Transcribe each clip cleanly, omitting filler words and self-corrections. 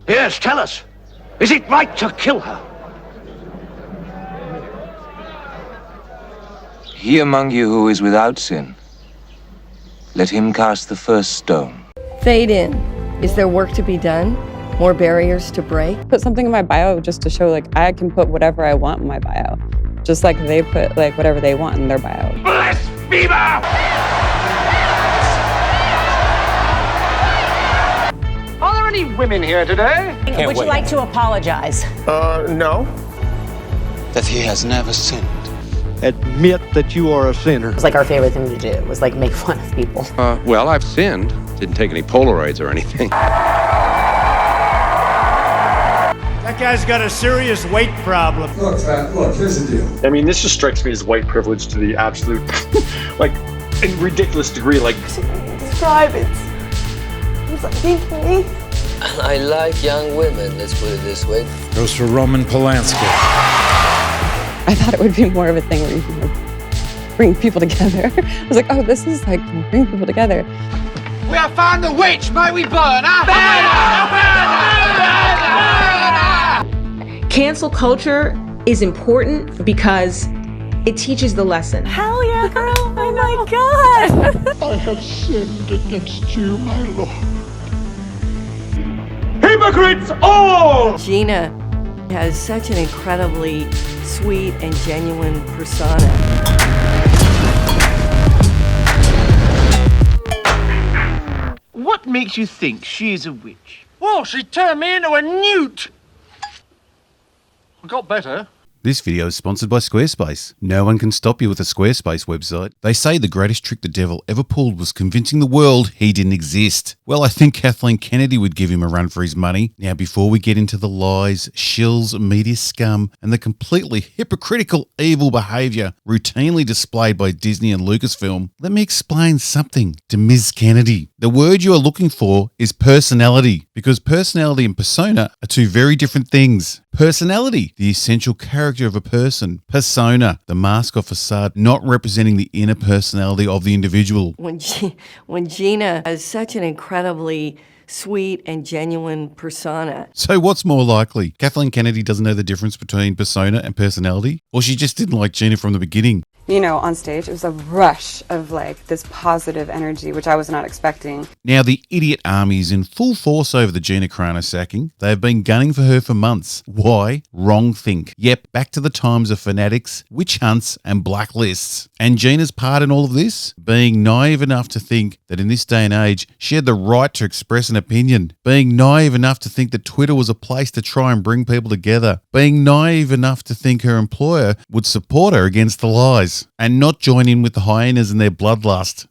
Yes, tell us. Is it right to kill her? He among you who is without sin, let him cast the first stone. Fade in. Is there work to be done? More barriers to break? Put something in my bio just to show like I can put whatever I want in my bio. Just like they put like whatever they want in their bio. Blasphemer! Are there any women here today? Would you like to apologize? No. That he has never sinned. Admit that you are a sinner. It was like our favorite thing to do. It was like make fun of people. Well, I've sinned. Didn't take any Polaroids or anything. That guy's got a serious weight problem. Look, here's the deal. I mean, this just strikes me as white privilege to the absolute, like, in ridiculous degree. Like, describe it. It's like me. I like young women, let's put it this way. Goes for Roman Polanski. I thought it would be more of a thing where you can like, bring people together. I was like, oh, this is like bring people together. We have found the witch. May we burn her? Cancel culture is important because it teaches the lesson. Hell yeah, girl. Oh my God. I have sinned against you, my Lord. Hypocrites all! Gina has such an incredibly sweet and genuine persona. What makes you think she is a witch? Well, she turned me into a newt. I got better. This video is sponsored by Squarespace. No one can stop you with a Squarespace website. They say the greatest trick the devil ever pulled was convincing the world he didn't exist. Well, I think Kathleen Kennedy would give him a run for his money. Now, before we get into the lies, shills, media scum, and the completely hypocritical evil behaviour routinely displayed by Disney and Lucasfilm, let me explain something to Ms. Kennedy. The word you are looking for is personality, because personality and persona are two very different things. Personality, the essential character of a person. Persona, the mask or facade not representing the inner personality of the individual. When Gina has such an incredibly sweet and genuine persona. So what's more likely? Kathleen Kennedy doesn't know the difference between persona and personality? Or she just didn't like Gina from the beginning? You know, on stage, it was a rush of like this positive energy, which I was not expecting. Now, the idiot army is in full force over the Gina Carano sacking. They have been gunning for her for months. Why? Wrong think. Yep, back to the times of fanatics, witch hunts, and blacklists. And Gina's part in all of this? Being naive enough to think that in this day and age, she had the right to express an opinion. Being naive enough to think that Twitter was a place to try and bring people together. Being naive enough to think her employer would support her against the lies. And not join in with the hyenas and their bloodlust.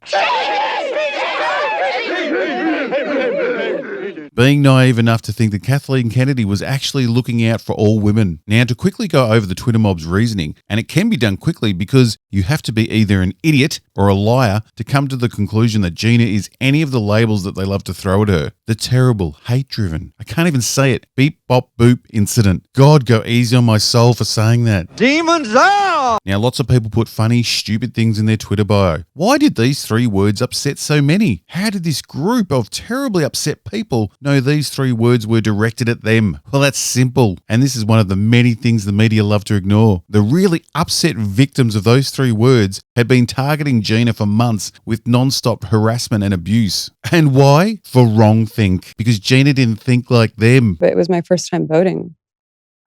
Being naive enough to think that Kathleen Kennedy was actually looking out for all women. Now, to quickly go over the Twitter mob's reasoning, and it can be done quickly because you have to be either an idiot or a liar to come to the conclusion that Gina is any of the labels that they love to throw at her. The terrible, hate-driven, I can't even say it, beep, bop, boop incident. God, go easy on my soul for saying that. Demons out! Now, lots of people put funny, stupid things in their Twitter bio. Why did these 3 words upset so many? How did this group of terribly upset people know these 3 words were directed at them? Well, that's simple. And this is one of the many things the media love to ignore. The really upset victims of those 3 words had been targeting Gina for months with non-stop harassment and abuse. And why? For wrong think. Because Gina didn't think like them. But it was my first time voting.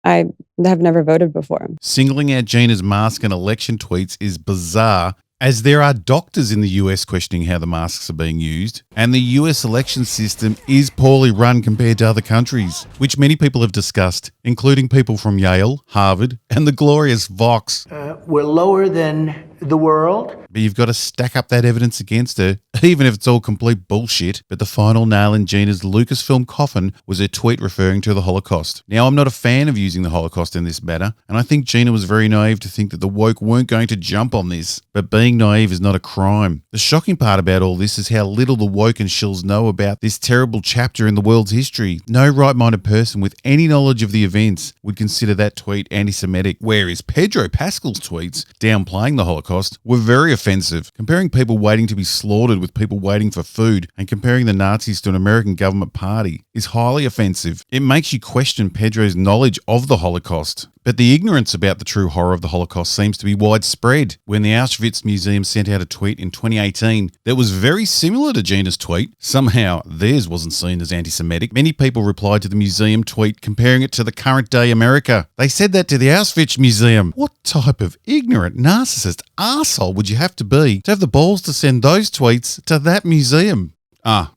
I have never voted before. Singling out Gina's mask and election tweets is bizarre, as there are doctors in the US questioning how the masks are being used, and the US election system is poorly run compared to other countries, which many people have discussed, including people from Yale, Harvard, and the glorious Vox. We're lower than the world. But you've got to stack up that evidence against her, even if it's all complete bullshit. But the final nail in Gina's Lucasfilm coffin was her tweet referring to the Holocaust. Now, I'm not a fan of using the Holocaust in this matter, and I think Gina was very naive to think that the woke weren't going to jump on this. But being naive is not a crime. The shocking part about all this is how little the woke and shills know about this terrible chapter in the world's history. No right-minded person with any knowledge of the events would consider that tweet anti-Semitic, whereas Pedro Pascal's tweets downplaying the Holocaust were very offensive. Comparing people waiting to be slaughtered with people waiting for food and comparing the Nazis to an American government party is highly offensive. It makes you question Pedro's knowledge of the Holocaust. But the ignorance about the true horror of the Holocaust seems to be widespread. When the Auschwitz Museum sent out a tweet in 2018 that was very similar to Gina's tweet, somehow theirs wasn't seen as anti-Semitic. Many people replied to the museum tweet comparing it to the current day America. They said that to the Auschwitz Museum. What type of ignorant, narcissist arsehole would you have to be to have the balls to send those tweets to that museum?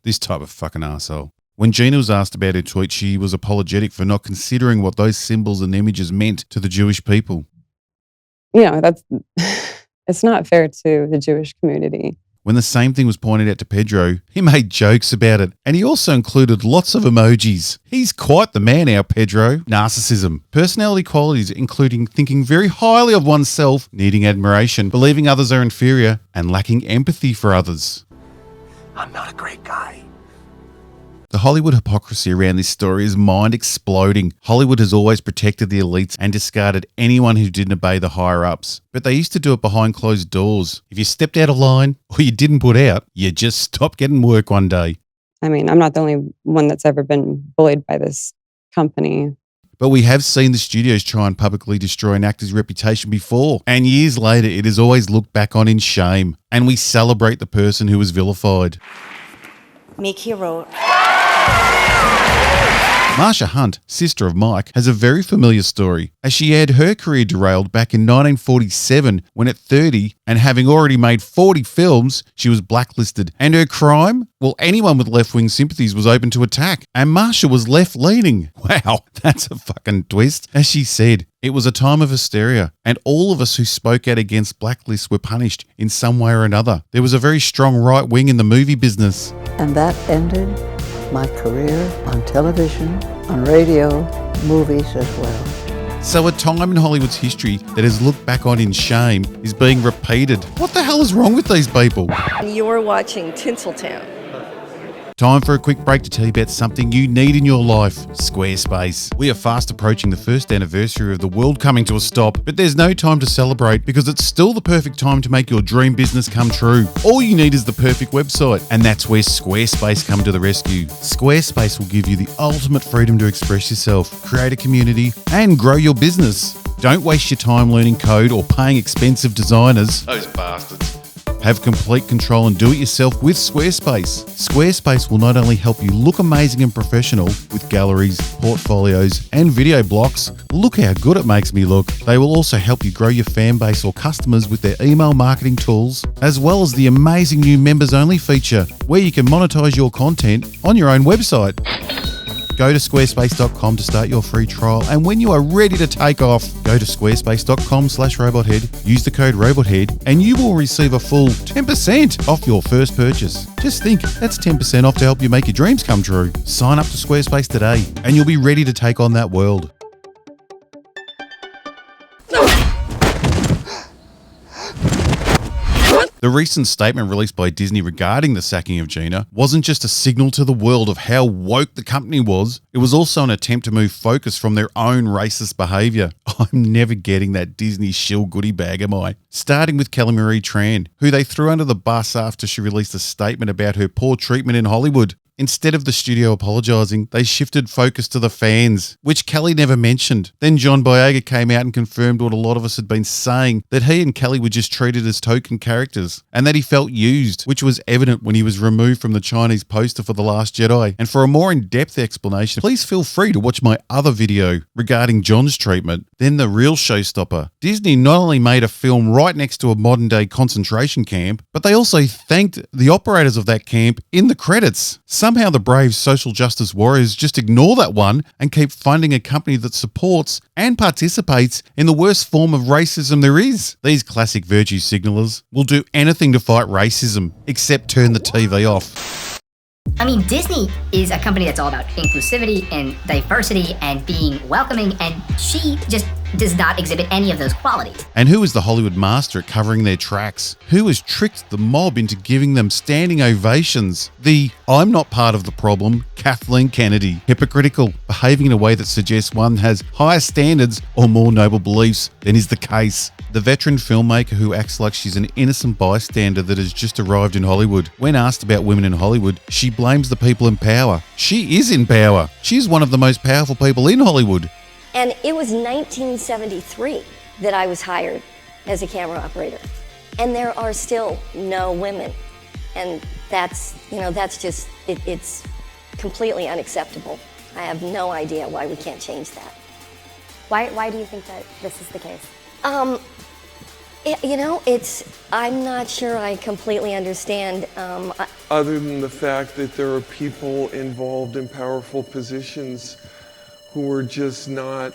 This type of fucking arsehole. When Gina was asked about her tweet, she was apologetic for not considering what those symbols and images meant to the Jewish people. It's not fair to the Jewish community. When the same thing was pointed out to Pedro, he made jokes about it, and he also included lots of emojis. He's quite the man, our Pedro. Narcissism. Personality qualities including thinking very highly of oneself, needing admiration, believing others are inferior, and lacking empathy for others. I'm not a great guy. The Hollywood hypocrisy around this story is mind-exploding. Hollywood has always protected the elites and discarded anyone who didn't obey the higher-ups. But they used to do it behind closed doors. If you stepped out of line or you didn't put out, you just stopped getting work one day. I mean, I'm not the only one that's ever been bullied by this company. But we have seen the studios try and publicly destroy an actor's reputation before. And years later, it is always looked back on in shame. And we celebrate the person who was vilified. Mickey wrote. Marsha Hunt, sister of Mike, has a very familiar story, as she had her career derailed back in 1947 when at 30, and having already made 40 films, she was blacklisted. And her crime? Well, anyone with left-wing sympathies was open to attack, and Marsha was left-leaning. Wow, that's a fucking twist. As she said, it was a time of hysteria, and all of us who spoke out against blacklists were punished in some way or another. There was a very strong right wing in the movie business. And that ended my career on television, on radio, movies as well. So a time in Hollywood's history that is looked back on in shame is being repeated. What the hell is wrong with these people? You're watching Tinseltown. Time for a quick break to tell you about something you need in your life, Squarespace. We are fast approaching the first anniversary of the world coming to a stop, but there's no time to celebrate because it's still the perfect time to make your dream business come true. All you need is the perfect website, and that's where Squarespace come to the rescue. Squarespace will give you the ultimate freedom to express yourself, create a community, and grow your business. Don't waste your time learning code or paying expensive designers. Those bastards. Have complete control and do it yourself with Squarespace. Squarespace will not only help you look amazing and professional with galleries, portfolios, and video blocks. Look how good it makes me look. They will also help you grow your fan base or customers with their email marketing tools, as well as the amazing new members only feature where you can monetize your content on your own website. Go to squarespace.com to start your free trial, and when you are ready to take off, go to squarespace.com/robothead, use the code robothead, and you will receive a full 10% off your first purchase. Just think, that's 10% off to help you make your dreams come true. Sign up to Squarespace today, and you'll be ready to take on that world. The recent statement released by Disney regarding the sacking of Gina wasn't just a signal to the world of how woke the company was, it was also an attempt to move focus from their own racist behaviour. I'm never getting that Disney shill goodie bag, am I? Starting with Kelly Marie Tran, who they threw under the bus after she released a statement about her poor treatment in Hollywood. Instead of the studio apologising, they shifted focus to the fans, which Kelly never mentioned. Then John Boyega came out and confirmed what a lot of us had been saying, that he and Kelly were just treated as token characters, and that he felt used, which was evident when he was removed from the Chinese poster for The Last Jedi. And for a more in-depth explanation, please feel free to watch my other video regarding John's treatment. Then the real showstopper. Disney not only made a film right next to a modern-day concentration camp, but they also thanked the operators of that camp in the credits. Somehow the brave social justice warriors just ignore that one and keep funding a company that supports and participates in the worst form of racism there is. These classic virtue signalers will do anything to fight racism, except turn the TV off. I mean, Disney is a company that's all about inclusivity and diversity and being welcoming, and she just does not exhibit any of those qualities. And who is the Hollywood master at covering their tracks? Who has tricked the mob into giving them standing ovations? The I'm not part of the problem, Kathleen Kennedy. Hypocritical, behaving in a way that suggests one has higher standards or more noble beliefs than is the case. The veteran filmmaker who acts like she's an innocent bystander that has just arrived in Hollywood. When asked about women in Hollywood, she blames the people in power. She is in power. She's one of the most powerful people in Hollywood. And it was 1973 that I was hired as a camera operator. And there are still no women. And that's just, it's completely unacceptable. I have no idea why we can't change that. Why do you think that this is the case? I'm not sure I completely understand. Other than the fact that there are people involved in powerful positions who are just not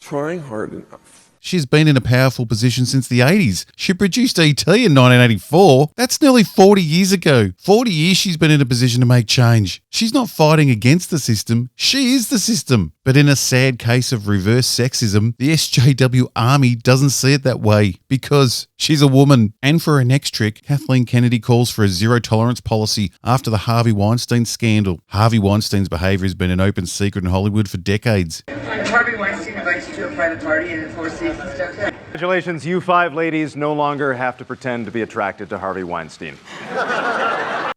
trying hard enough. She's been in a powerful position since the 80s. She produced E.T. in 1984. That's nearly 40 years ago. 40 years she's been in a position to make change. She's not fighting against the system. She is the system. But in a sad case of reverse sexism, the SJW army doesn't see it that way because she's a woman. And for her next trick, Kathleen Kennedy calls for a zero-tolerance policy after the Harvey Weinstein scandal. Harvey Weinstein's behaviour has been an open secret in Hollywood for decades. Harvey Weinstein invites you to a private party and enforces and stuff. Congratulations, you 5 ladies no longer have to pretend to be attracted to Harvey Weinstein.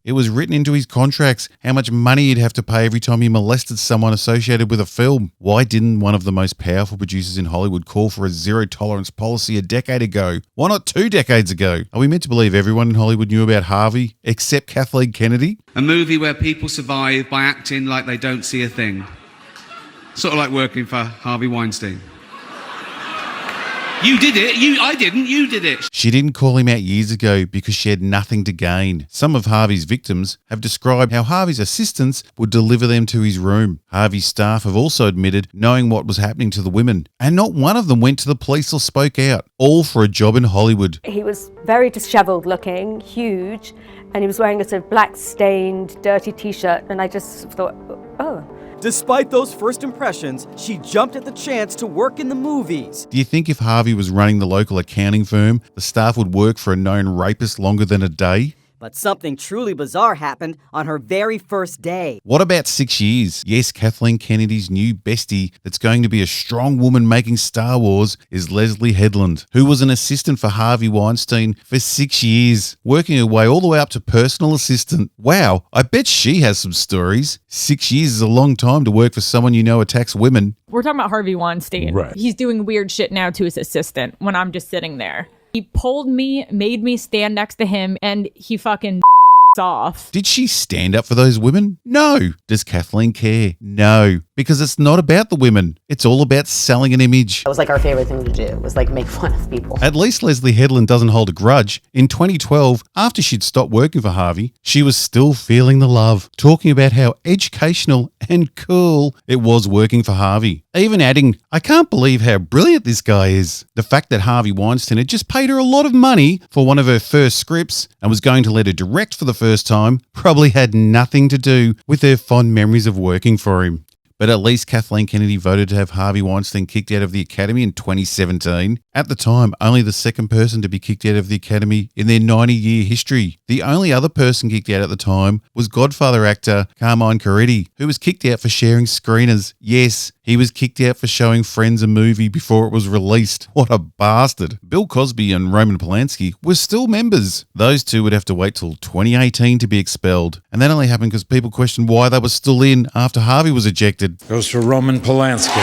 It was written into his contracts how much money he'd have to pay every time he molested someone associated with a film. Why didn't one of the most powerful producers in Hollywood call for a zero-tolerance policy a decade ago? Why not 2 decades ago? Are we meant to believe everyone in Hollywood knew about Harvey, except Kathleen Kennedy? A movie where people survive by acting like they don't see a thing. Sort of like working for Harvey Weinstein. You did it. I didn't. You did it. She didn't call him out years ago because she had nothing to gain. Some of Harvey's victims have described how Harvey's assistants would deliver them to his room. Harvey's staff have also admitted knowing what was happening to the women, and not one of them went to the police or spoke out, all for a job in Hollywood. He was very disheveled looking, huge, and he was wearing a sort of black stained, dirty t-shirt, and I just thought, oh. Despite those first impressions, she jumped at the chance to work in the movies. Do you think if Harvey was running the local accounting firm, the staff would work for a known rapist longer than a day? But something truly bizarre happened on her very first day. What about 6 years? Yes, Kathleen Kennedy's new bestie that's going to be a strong woman making Star Wars is Leslie Headland, who was an assistant for Harvey Weinstein for 6 years, working her way all the way up to personal assistant. Wow, I bet she has some stories. 6 years is a long time to work for someone you know attacks women. We're talking about Harvey Weinstein. Right. He's doing weird shit now to his assistant when I'm just sitting there. He pulled me, made me stand next to him, and he fucking off. Did she stand up for those women? No. Does Kathleen care? No. Because it's not about the women. It's all about selling an image. That was like our favorite thing to do, was like make fun of people. At least Leslie Headland doesn't hold a grudge. In 2012, after she'd stopped working for Harvey, she was still feeling the love, talking about how educational and cool it was working for Harvey. Even adding, I can't believe how brilliant this guy is. The fact that Harvey Weinstein had just paid her a lot of money for one of her first scripts and was going to let her direct for the first time probably had nothing to do with her fond memories of working for him. But at least Kathleen Kennedy voted to have Harvey Weinstein kicked out of the Academy in 2017. At the time, only the second person to be kicked out of the Academy in their 90-year history. The only other person kicked out at the time was Godfather actor Carmine Corretti, who was kicked out for sharing screeners. Yes, he was kicked out for showing friends a movie before it was released. What a bastard. Bill Cosby and Roman Polanski were still members. Those two would have to wait till 2018 to be expelled. And that only happened because people questioned why they were still in after Harvey was ejected. Goes for Roman Polanski.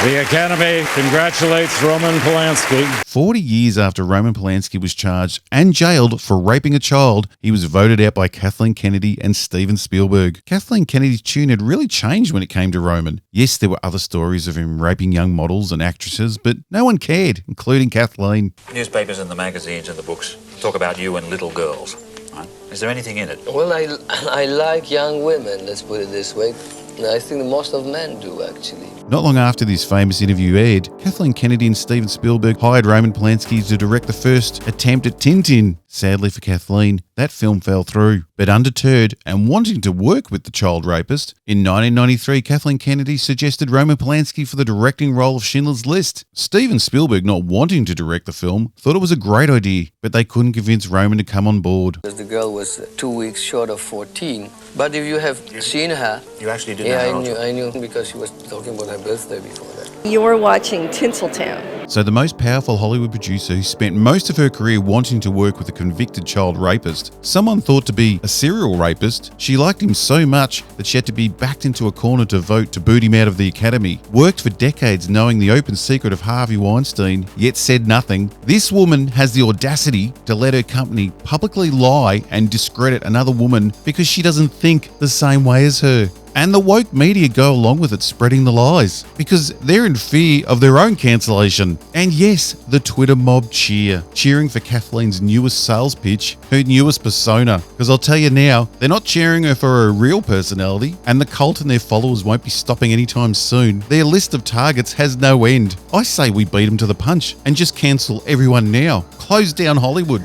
The Academy congratulates Roman Polanski. 40 years after Roman Polanski was charged and jailed for raping a child, he was voted out by Kathleen Kennedy and Steven Spielberg. Kathleen Kennedy's tune had really changed when it came to Roman. Yes, there were other stories of him raping young models and actresses, but no one cared, including Kathleen. Newspapers and the magazines and the books talk about you and little girls. Right? Is there anything in it? Well, I like young women, let's put it this way. I think most of men do, actually. Not long after this famous interview aired, Kathleen Kennedy and Steven Spielberg hired Roman Polanski to direct the first attempt at Tintin. Sadly for Kathleen, that film fell through. But undeterred and wanting to work with the child rapist, in 1993 Kathleen Kennedy suggested Roman Polanski for the directing role of Schindler's List. Steven Spielberg, not wanting to direct the film, thought it was a great idea, but they couldn't convince Roman to come on board. Because the girl was 2 weeks short of 14. But if you have seen her... You actually did know. Yeah, I knew because she was talking about her birthday before that. You're watching Tinseltown. So the most powerful Hollywood producer who spent most of her career wanting to work with a convicted child rapist, someone thought to be a serial rapist, she liked him so much that she had to be backed into a corner to vote to boot him out of the Academy, worked for decades knowing the open secret of Harvey Weinstein, yet said nothing. This woman has the audacity to let her company publicly lie and discredit another woman because she doesn't think the same way as her. And the woke media go along with it, spreading the lies because they're in fear of their own cancellation. And yes, the Twitter mob cheering for Kathleen's newest sales pitch, her newest persona. Because I'll tell you now, they're not cheering her for her real personality, and the cult and their followers won't be stopping anytime soon. Their list of targets has no end. I say we beat them to the punch and just cancel everyone now. Close down Hollywood.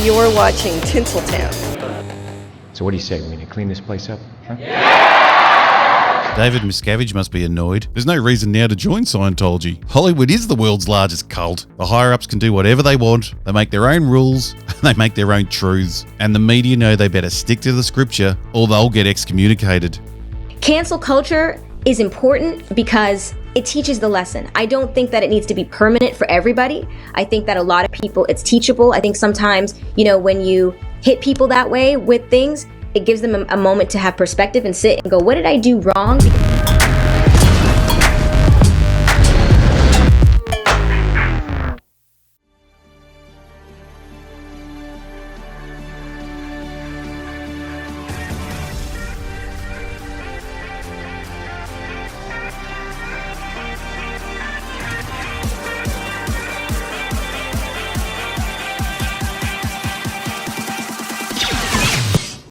You're watching Tinseltown. So what do you say? We need to clean this place up? Huh? David Miscavige must be annoyed. There's no reason now to join Scientology. Hollywood is the world's largest cult. The higher-ups can do whatever they want. They make their own rules. They make their own truths. And the media know they better stick to the scripture or they'll get excommunicated. Cancel culture is important because it teaches the lesson. I don't think that it needs to be permanent for everybody. I think that a lot of people, it's teachable. I think sometimes, when you hit people that way with things, it gives them a moment to have perspective and sit and go, what did I do wrong?